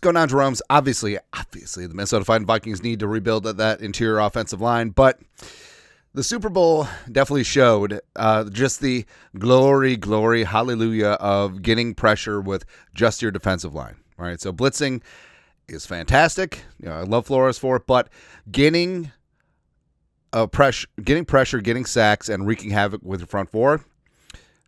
going on, Jerome's? Obviously, the Minnesota Vikings need to rebuild that interior offensive line, but the Super Bowl definitely showed just the glory, hallelujah of getting pressure with just your defensive line. All right, so blitzing is fantastic. I love Flores for it, but getting pressure, getting sacks, and wreaking havoc with your front four,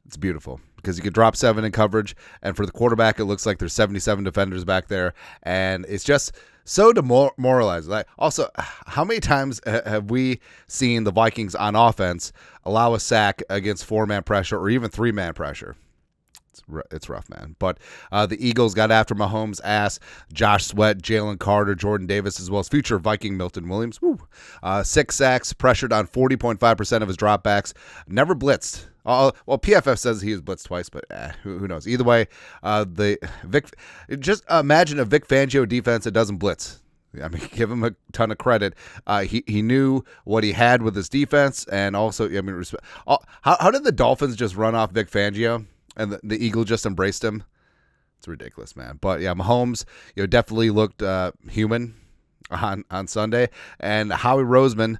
it's beautiful. Because you could drop 7 in coverage, and for the quarterback, it looks like there's 77 defenders back there, and it's just so demoralizing. Like, also, how many times have we seen the Vikings on offense allow a sack against 4-man pressure or even 3-man pressure? It's rough, man. But the Eagles got after Mahomes' ass. Josh Sweat, Jalen Carter, Jordan Davis, as well as future Viking Milton Williams. 6 sacks, pressured on 40.5% of his dropbacks. Never blitzed. Well, PFF says he was blitzed twice, but who knows? Either way, just imagine a Vic Fangio defense that doesn't blitz. I mean, give him a ton of credit. He knew what he had with his defense, and also, respect. How did the Dolphins just run off Vic Fangio, and the Eagle just embraced him? It's ridiculous, man. But yeah, Mahomes, definitely looked human on Sunday, and Howie Roseman,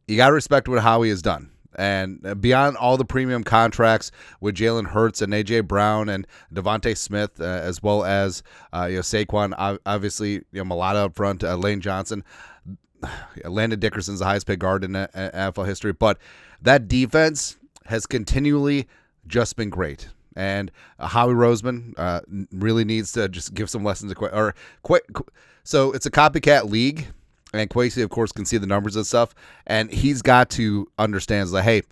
you got to respect what Howie has done. And beyond all the premium contracts with Jalen Hurts and A.J. Brown and Devontae Smith, as well as Saquon, obviously Mulata up front, Lane Johnson, Landon Dickerson's the highest paid guard in NFL history. But that defense has continually just been great. And Howie Roseman really needs to just give some lessons. So it's a copycat league. And Kwesi, of course, can see the numbers and stuff. And he's got to understand that, hey,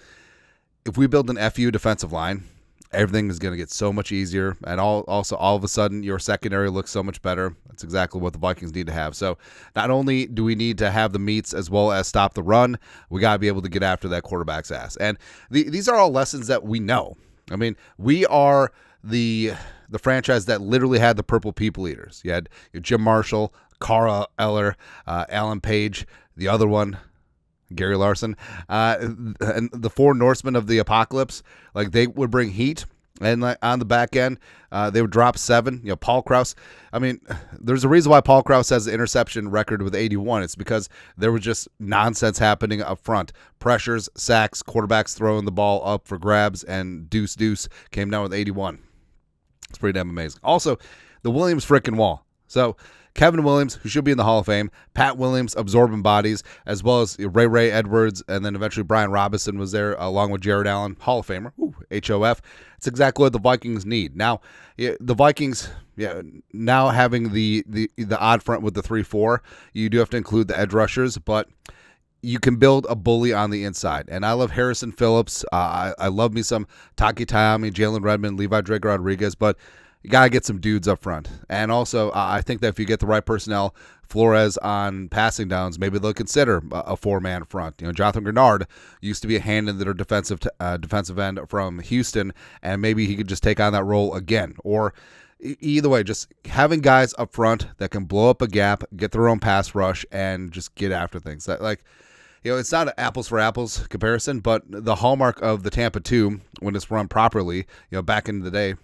if we build an FU defensive line, everything is going to get so much easier. And also, all of a sudden, your secondary looks so much better. That's exactly what the Vikings need to have. So not only do we need to have the meats as well as stop the run, we got to be able to get after that quarterback's ass. And these are all lessons that we know. I mean, we are the franchise that literally had the purple people eaters. You had Jim Marshall, Carl Eller, Alan Page, the other one, Gary Larson, and the 4 Norsemen of the apocalypse. Like, they would bring heat, and on the back end, they would drop 7. Paul Krause. I mean, there's a reason why Paul Krause has the interception record with 81. It's because there was just nonsense happening up front. Pressures, sacks, quarterbacks throwing the ball up for grabs, and deuce came down with 81. It's pretty damn amazing. Also, the Williams frickin' wall. So Kevin Williams, who should be in the Hall of Fame, Pat Williams, absorbing bodies, as well as Ray Edwards, and then eventually Brian Robinson was there, along with Jared Allen, Hall of Famer, HOF. It's exactly what the Vikings need. Now, the Vikings, now having the odd front with the 3-4, you do have to include the edge rushers, but you can build a bully on the inside. And I love Harrison Phillips. I love me some Taki Taami, Jalen Redmond, Levi Drake Rodriguez, but you got to get some dudes up front. And also, I think that if you get the right personnel, Flores on passing downs, maybe they'll consider a 4-man front. Jonathan Grenard used to be a hand in their defensive end from Houston, and maybe he could just take on that role again. Or either way, just having guys up front that can blow up a gap, get their own pass rush, and just get after things. It's not an apples for apples comparison, but the hallmark of the Tampa 2, when it's run properly, back in the day,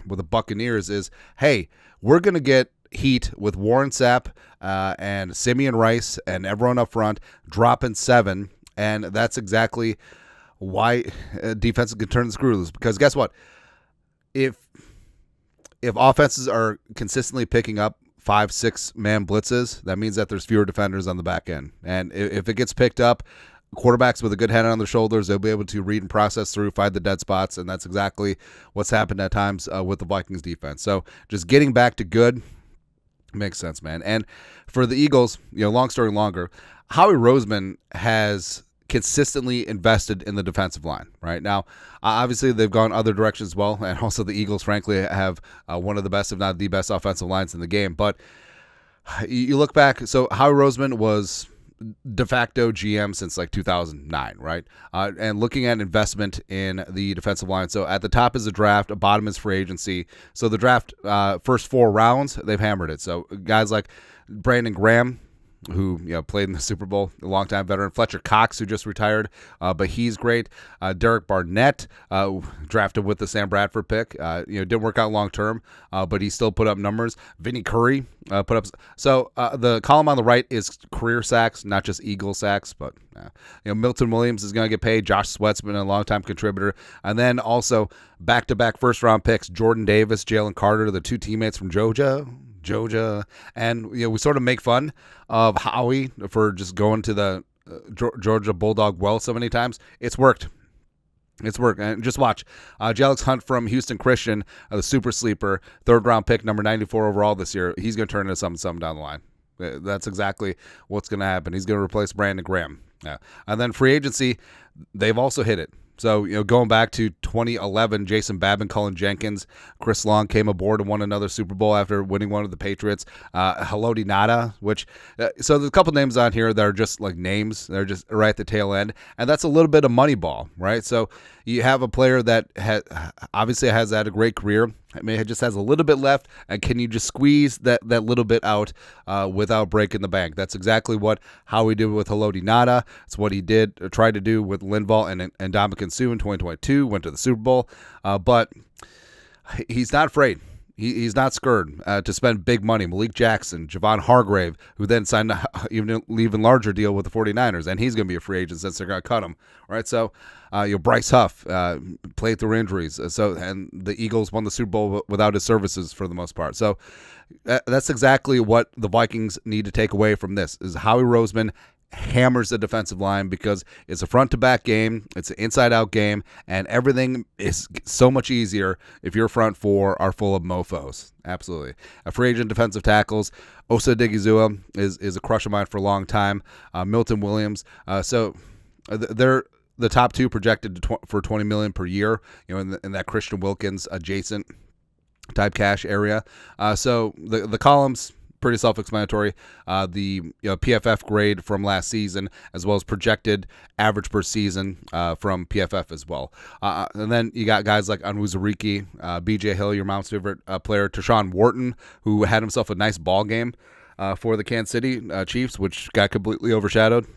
with the Buccaneers is, hey, we're going to get heat with Warren Sapp and Simeon Rice and everyone up front dropping 7, and that's exactly why defenses can turn the screws. Because guess what? If offenses are consistently picking up 5-6-man blitzes, that means that there's fewer defenders on the back end. And if it gets picked up, quarterbacks with a good head on their shoulders, they'll be able to read and process through, find the dead spots, and that's exactly what's happened at times with the Vikings defense. So just getting back to good makes sense, man. And for the Eagles, long story longer, Howie Roseman has consistently invested in the defensive line. Right now, obviously they've gone other directions as well, and also the Eagles, frankly, have one of the best, if not the best, offensive lines in the game. But you look back, so Howie Roseman was de facto GM since 2009, right? And looking at investment in the defensive line. So at the top is the draft, bottom is free agency. So the draft, first 4 rounds, they've hammered it. So guys like Brandon Graham, who played in the Super Bowl, a longtime veteran. Fletcher Cox, who just retired, but he's great. Derek Barnett, drafted with the Sam Bradford pick. Didn't work out long term, but he still put up numbers. Vinny Curry put up. So the column on the right is career sacks, not just Eagle sacks, but Milton Williams is going to get paid. Josh Sweat's been a longtime contributor, and then also back-to-back first-round picks: Jordan Davis, Jalen Carter, the two teammates from Georgia, and we sort of make fun of Howie for just going to the Georgia Bulldog well so many times. It's worked. And just watch. Alex Hunt from Houston Christian, the super sleeper, third-round pick, number 94 overall this year. He's going to turn into something down the line. That's exactly what's going to happen. He's going to replace Brandon Graham. Yeah. And then free agency, they've also hit it. So, going back to 2011, Jason Babin, Cullen Jenkins, Chris Long came aboard and won another Super Bowl after winning one of the Patriots. Haloti Ngata, which, so there's a couple names on here that are just like names. They're just right at the tail end. And that's a little bit of Moneyball, right? So you have a player that obviously has had a great career. I mean, it just has a little bit left, and can you just squeeze that little bit out without breaking the bank? That's exactly what Howie did with Haloti Ngata. It's what he tried to do with Linval and Ndamukong Suh in 2022, went to the Super Bowl. But he's not afraid. He's not scared to spend big money. Malik Jackson, Javon Hargrave, who then signed an even larger deal with the 49ers, and he's going to be a free agent since they're going to cut him. Right? So Bryce Huff played through injuries, and the Eagles won the Super Bowl without his services for the most part. So that's exactly what the Vikings need to take away from this, is Howie Roseman hammers the defensive line because it's a front-to-back game, it's an inside-out game, and everything is so much easier if your front four are full of mofos. Absolutely. A free agent defensive tackles, Osa Digizua is a crush of mine for a long time. Milton Williams. So they're the top two projected for $20 million per year, in that Christian Wilkins adjacent type cash area. So the columns, pretty self-explanatory. The PFF grade from last season, as well as projected average per season from PFF as well. And then you got guys like Onwuzurike, B.J. Hill, your mom's favorite player, Tershawn Wharton, who had himself a nice ball game for the Kansas City Chiefs, which got completely overshadowed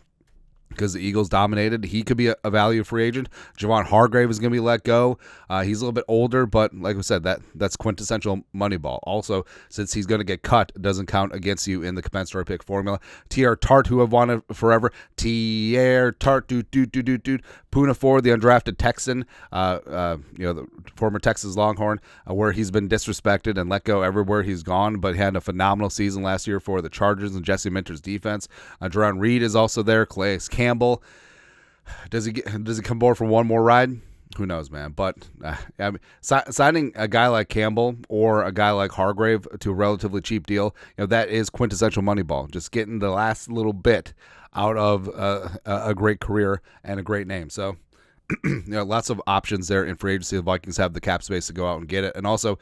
because the Eagles dominated. He could be a value free agent. Javon Hargrave is going to be let go. He's a little bit older, but like I said, that's quintessential Moneyball. Also, since he's going to get cut, it doesn't count against you in the compensatory pick formula. T.R. Tart, who I've wanted forever. T.R. Tart, Poona Ford, the undrafted Texan, the former Texas Longhorn, where he's been disrespected and let go everywhere he's gone, but he had a phenomenal season last year for the Chargers and Jesse Minter's defense. Jerron Reed is also there. Calais Campbell, does he come aboard for one more ride? Who knows, man? But signing a guy like Campbell or a guy like Hargrave to a relatively cheap deal, that is quintessential Moneyball. Just getting the last little bit out of a great career and a great name. So, lots of options there in free agency. The Vikings have the cap space to go out and get it. And also,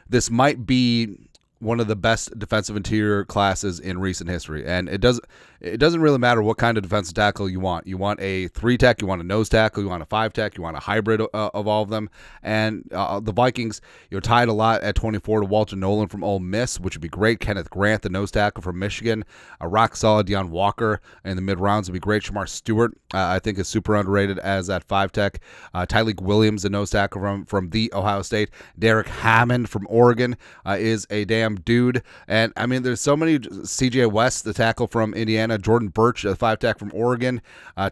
this might be one of the best defensive interior classes in recent history. And it doesn't really matter what kind of defensive tackle you want. You want a 3-tech, you want a nose tackle, you want a 5-tech, you want a hybrid of all of them. And the Vikings, tied a lot at 24 to Walter Nolan from Ole Miss, which would be great. Kenneth Grant, the nose tackle from Michigan. A rock solid Deion Walker in the mid rounds would be great. Shamar Stewart, I think, is super underrated as that 5-tech. Tyleek Williams, the nose tackle from the Ohio State. Derek Hammond from Oregon is a damn dude. And I mean, there's so many. C.J. West, the tackle from Indiana. Jordan Birch, a 5-tech from Oregon.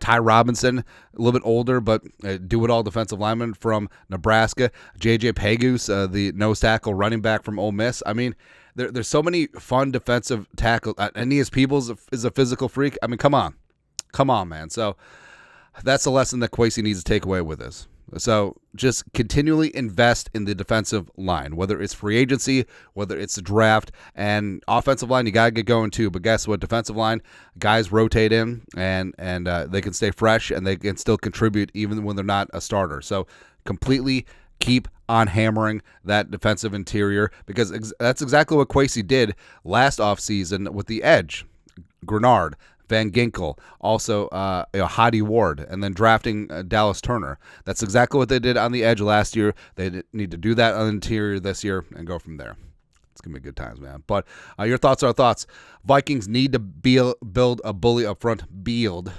Ty Robinson, a little bit older, but do-it-all defensive lineman from Nebraska. J.J. Pegus, the nose tackle running back from Ole Miss. I mean, there's so many fun defensive tackles. Aeneas Peebles is a physical freak. I mean, come on, man. So that's the lesson that Kwesi needs to take away with this. So just continually invest in the defensive line, whether it's free agency, whether it's the draft, and offensive line, you got to get going too. But guess what? Defensive line, guys rotate in, and they can stay fresh, and they can still contribute even when they're not a starter. So completely keep on hammering that defensive interior, because that's exactly what Kwesi did last offseason with the edge. Grenard, Van Ginkel, also Hadi Ward, and then drafting Dallas Turner. That's exactly what they did on the edge last year. They need to do that on the interior this year and go from there. It's going to be good times, man. But your thoughts are thoughts. Vikings need to build a bully up front. Build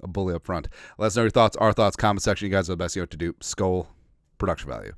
a bully up front. Let us know your thoughts, our thoughts, comment section. You guys are the best. You know what to do. Skol, production value.